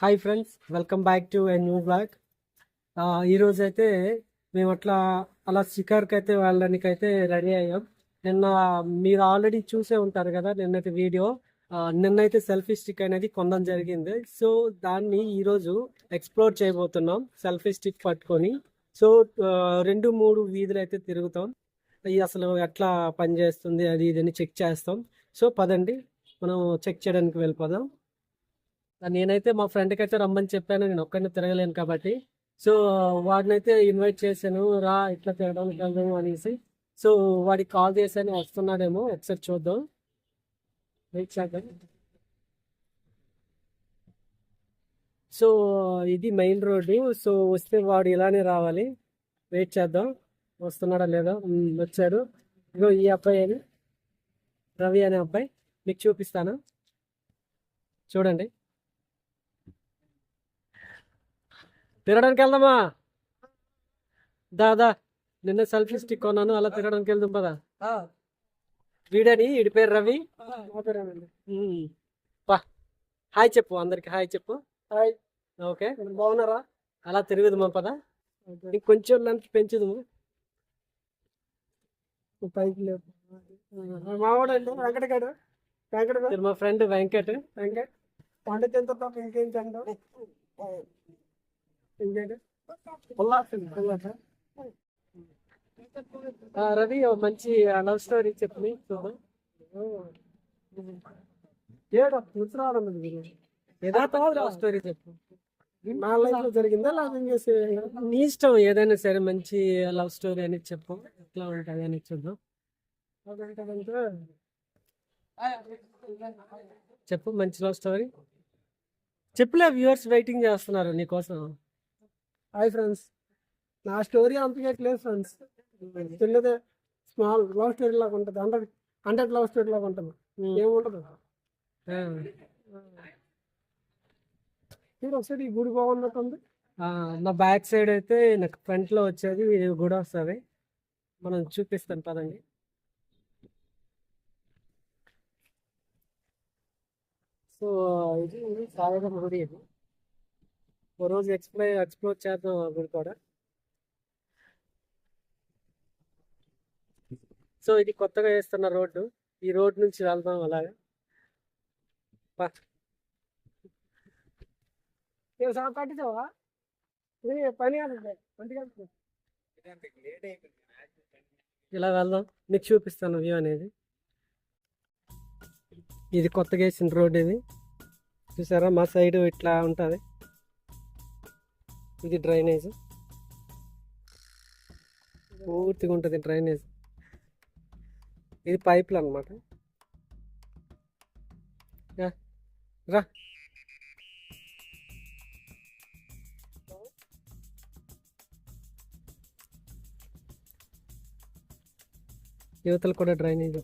Hi friends, welcome back to a new blog. ఈరోజు అయితే మేము అలా షికార్కి అయితే వెళ్ళడానికి అయితే రెడీ అయ్యాం. నిన్న మీరు ఆల్రెడీ చూసే ఉంటారు కదా నిన్నటి వీడియో. నిన్నైతే సెల్ఫీ స్టిక్ అనేది కొనడం జరిగింది. సో దాన్ని ఈరోజు ఎక్స్ప్లోర్ చేయబోతున్నాం సెల్ఫీ స్టిక్ పట్టుకొని. సో 2-3 వీధులు అయితే తిరుగుతాం. ఇది అసలు ఎట్లా పనిచేస్తుంది అది ఇది అని చెక్ చేస్తాం. సో పదండి, మనం చెక్ చేయడానికి వెళ్ళిపోదాం. నేనైతే మా ఫ్రెండ్కి అయితే రమ్మని చెప్పాను, నేను ఒక్కడిని తిరగలేను కాబట్టి. సో వాడినైతే ఇన్వైట్ చేశాను, రా ఇట్లా తిరగడానికి వెళ్దాము అనేసి. సో వాడికి కాల్ చేశాను, వస్తున్నాడేమో ఒకసారి చూద్దాం, వెయిట్ చేద్దాం. సో ఇది మెయిన్ రోడ్డు. సో వస్తే వాడు ఇలానే రావాలి, వెయిట్ చేద్దాం వస్తున్నాడా లేదా. వచ్చాడు, ఇగో ఈ అబ్బాయి అని, రవి అనే అబ్బాయి, మీకు చూపిస్తాను చూడండి. తిరగడానికి వెళ్దామా? దాదా నిన్న సెల్ఫీ స్టిక్ కొన్నాను, అలా తిరగడానికి వెళ్దాం పదా. వీడని, వీడి పేరు రవి. పా హాయ్ చెప్పు, అందరికి హాయ్ చెప్పు. హాయ్. ఓకే, బాగున్నారా? అలా తిరుగుదామా పదా, ఇంకొంచెం లెంత్ పెంచుదాము. పైకి లేవు. మావాడండి వెంకటగాడు. మా ఫ్రెండ్ వెంకట్. పండితే ఇంకేం తింటాం. రవి మంచి లవ్ స్టోరీ చెప్పి చూద్దాం. లవ్ స్టోరీ చెప్పు. నా లైఫ్ లో జరిగిందా లేకపోతే నీ ఇష్టం, ఏదైనా సరే మంచి లవ్ స్టోరీ అనేది చెప్పు, ఎట్లా ఉంటుంది అని చూద్దాం. చెప్పు మంచి లవ్ స్టోరీ చెప్పులే, వ్యూవర్స్ వెయిటింగ్ చేస్తున్నారు నీకోసం. హాయ్ ఫ్రెండ్స్, నా స్టోరీ అంతకేట్లేదు ఫ్రెండ్స్, తెలియదే స్మాల్ లవ్ స్టోరీ లాగా ఉంటుంది. 100 లవ్ స్టోరీ లాగా ఉంటుంది, ఏముండదు. ఒకసారి ఈ గుడి బాగున్నట్టుంది. నా బ్యాక్ సైడ్ అయితే నాకు ఫ్రంట్ లో వచ్చేది గుడి వస్తుంది, మనం చూపిస్తాను పదండి. సో ఇది సాయిబాబా గుడి. ఇది ఓ రోజు ఎక్స్ప్లోర్ చేద్దాం ఆ గుడి కూడా. సో ఇది కొత్తగా వేస్తున్న రోడ్డు, ఈ రోడ్ నుంచి వెళ్దాం అలాగా. కట్టించావా పని ఇలా వెళ్దాం, మీకు చూపిస్తాను వ్యూ అనేది. ఇది కొత్తగా వేసిన రోడ్, ఇది చూసారా మా సైడ్ ఇట్లా ఉంటుంది. ఇది డ్రైనేజ్, పూర్తిగా ఉంటుంది డ్రైనేజ్. ఇది పైపులు అనమాట. రా యువతలు కూడా డ్రైనేజ్.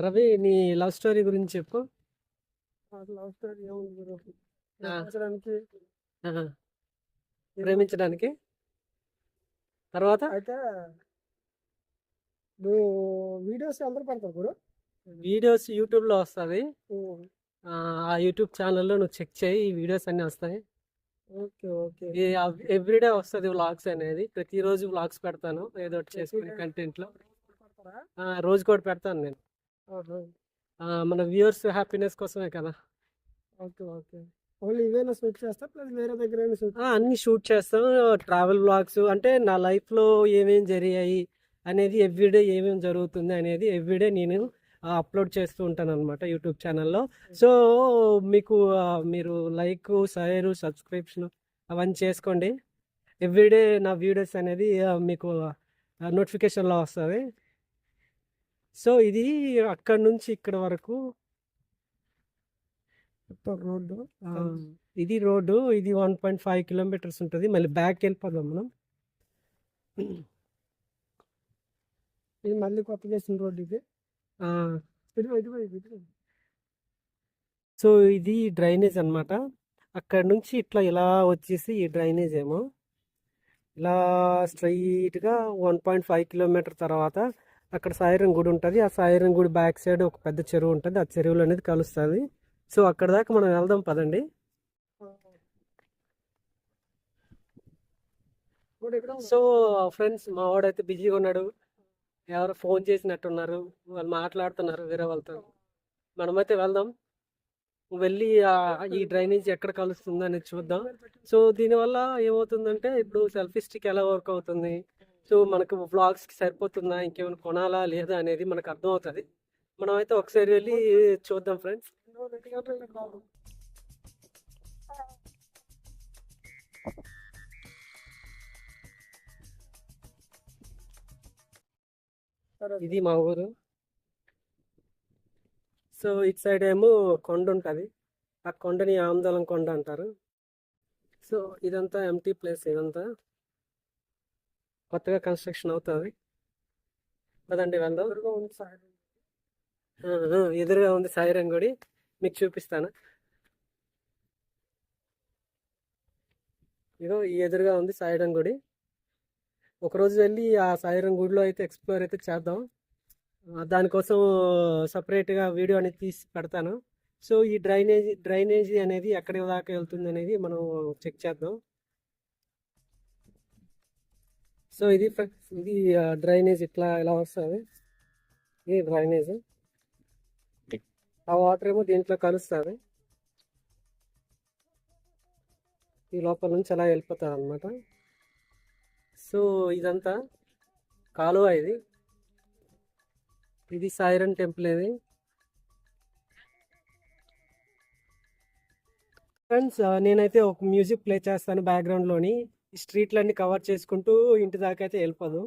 రవి నీ లవ్ స్టోరీ గురించి చెప్పు. లవ్ స్టోరీ ఏముంది, ప్రేమించడానికి తర్వాత అయితే నువ్వు వీడియోస్ అందరూ పెడతావు కూడా. వీడియోస్ యూట్యూబ్లో వస్తుంది, ఆ యూట్యూబ్ ఛానల్లో నువ్వు చెక్ చేయి, ఈ వీడియోస్ అన్నీ వస్తాయి. Okay okay. ఎవ్రీడే వస్తుంది వ్లాగ్స్ అనేది, ప్రతిరోజు వ్లాగ్స్ పెడతాను ఏదో ఒకటి చేసుకునే కంటెంట్లో. రోజు కూడా పెడతాను నేను, మన వ్యూవర్స్ హ్యాపీనెస్ కోసమే కదా. Okay okay. ఓన్లీ ఇవేనా షూట్ చేస్తా ప్లస్ వేరే దగ్గర అన్ని షూట్ చేస్తాం. ట్రావెల్ వ్లాగ్స్ అంటే నా లైఫ్లో ఏమేమి జరిగాయి అనేది, ఎవ్రీడే ఏమేమి జరుగుతుంది అనేది ఎవ్రీడే నేను అప్లోడ్ చేస్తూ ఉంటాను అనమాట యూట్యూబ్ ఛానల్లో. సో మీకు మీరు లైక్, షేర్, సబ్స్క్రిప్షన్ అవన్నీ చేసుకోండి. ఎవ్రీడే నా వీడియోస్ అనేది మీకు నోటిఫికేషన్లో వస్తుంది. సో ఇది అక్కడ నుంచి ఇక్కడ వరకు రోడ్డు. ఇది రోడ్డు, ఇది 1.5 కిలోమీటర్స్ ఉంటుంది. మళ్ళీ బ్యాక్ వెళ్ళిపోదాం మనం. ఇది మళ్ళీ కొత్త చేసిన రోడ్డు ఇది. సో ఇది డ్రైనేజ్ అనమాట. అక్కడ నుంచి ఇట్లా ఇలా వచ్చేసి ఈ డ్రైనేజ్ ఏమో ఇలా స్ట్రైట్గా 1.5 కిలోమీటర్ తర్వాత అక్కడ సాయిరం గుడి ఉంటుంది. ఆ సాయిరం గుడి బ్యాక్ సైడ్ ఒక పెద్ద చెరువు ఉంటుంది. ఆ చెరువులో అనేది కలుస్తుంది. సో అక్కడ దాకా మనం వెళ్దాం పదండి. సో ఫ్రెండ్స్, మా వాడైతే బిజీగా ఉన్నాడు. ఎవరో ఫోన్ చేసినట్టున్నారు, వాళ్ళు మాట్లాడుతున్నారు వేరే వాళ్ళతో. మనమైతే వెళ్దాం, వెళ్ళి ఈ డ్రైనేజ్ ఎక్కడ కలుస్తుంది అనేది చూద్దాం. సో దీనివల్ల ఏమవుతుందంటే, ఇప్పుడు సెల్ఫీ స్టిక్ ఎలా వర్క్ అవుతుంది, సో మనకు వ్లాగ్స్కి సరిపోతుందా, ఇంకేమైనా కొనాలా లేదా అనేది మనకు అర్థం అవుతుంది. మనమైతే ఒకసారి వెళ్ళి చూద్దాం ఫ్రెండ్స్. ఇది మా ఊరు. సో ఇటు సైడ్ ఏమో కొండ ఉంటుంది. ఆ కొండని ఆందోళన కొండ అంటారు. సో ఇదంతా ఎంటీ ప్లేస్, ఇదంతా కొత్తగా కన్స్ట్రక్షన్ అవుతుంది. పదండి వెళ్దాం. ఎదురుగా ఉంది సాయిరం గుడి, మీకు చూపిస్తాను. ఇదో ఈ ఎదురుగా ఉంది సాయిరం గుడి. ఒకరోజు వెళ్ళి ఆ సాయిరం గుడిలో అయితే ఎక్స్ప్లోర్ అయితే చేద్దాం. దానికోసం సపరేట్గా వీడియో అనేది తీసి పెడతాను. సో ఈ డ్రైనేజీ అనేది ఎక్కడి దాకా వెళ్తుంది అనేది మనం చెక్ చేద్దాం. సో ఇది డ్రైనేజ్ ఇట్లా ఎలా వస్తుంది. ఇది డ్రైనేజ్. ఆ వాటర్ ఏమో దీంట్లో కలుస్తుంది. ఈ లోపల నుంచి అలా వెళ్ళిపోతుంది అనమాట. సో ఇదంతా కాలువ. ఇది సాయిరం టెంపుల్. ఇది ఫ్రెండ్స్, నేనైతే ఒక మ్యూజిక్ ప్లే చేస్తాను బ్యాక్గ్రౌండ్లోని. ఈ స్ట్రీట్లన్నీ కవర్ చేసుకుంటూ ఇంటి దాకా అయితే వెళ్ళిపోదు.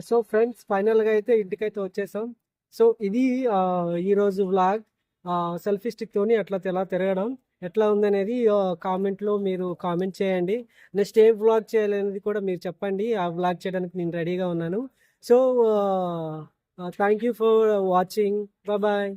సో ఫ్రెండ్స్, ఫైనల్గా అయితే ఇంటికైతే వచ్చేసాం. సో ఇది ఈరోజు వ్లాగ్. సెల్ఫీ స్టిక్తోని అట్లా ఎలా తిరగడం ఎట్లా ఉందనేది కామెంట్లో మీరు కామెంట్ చేయండి. నెక్స్ట్ ఏ వ్లాగ్ చేయాలనేది కూడా మీరు చెప్పండి. ఆ వ్లాగ్ చేయడానికి నేను రెడీగా ఉన్నాను. So thank you for watching. Bye.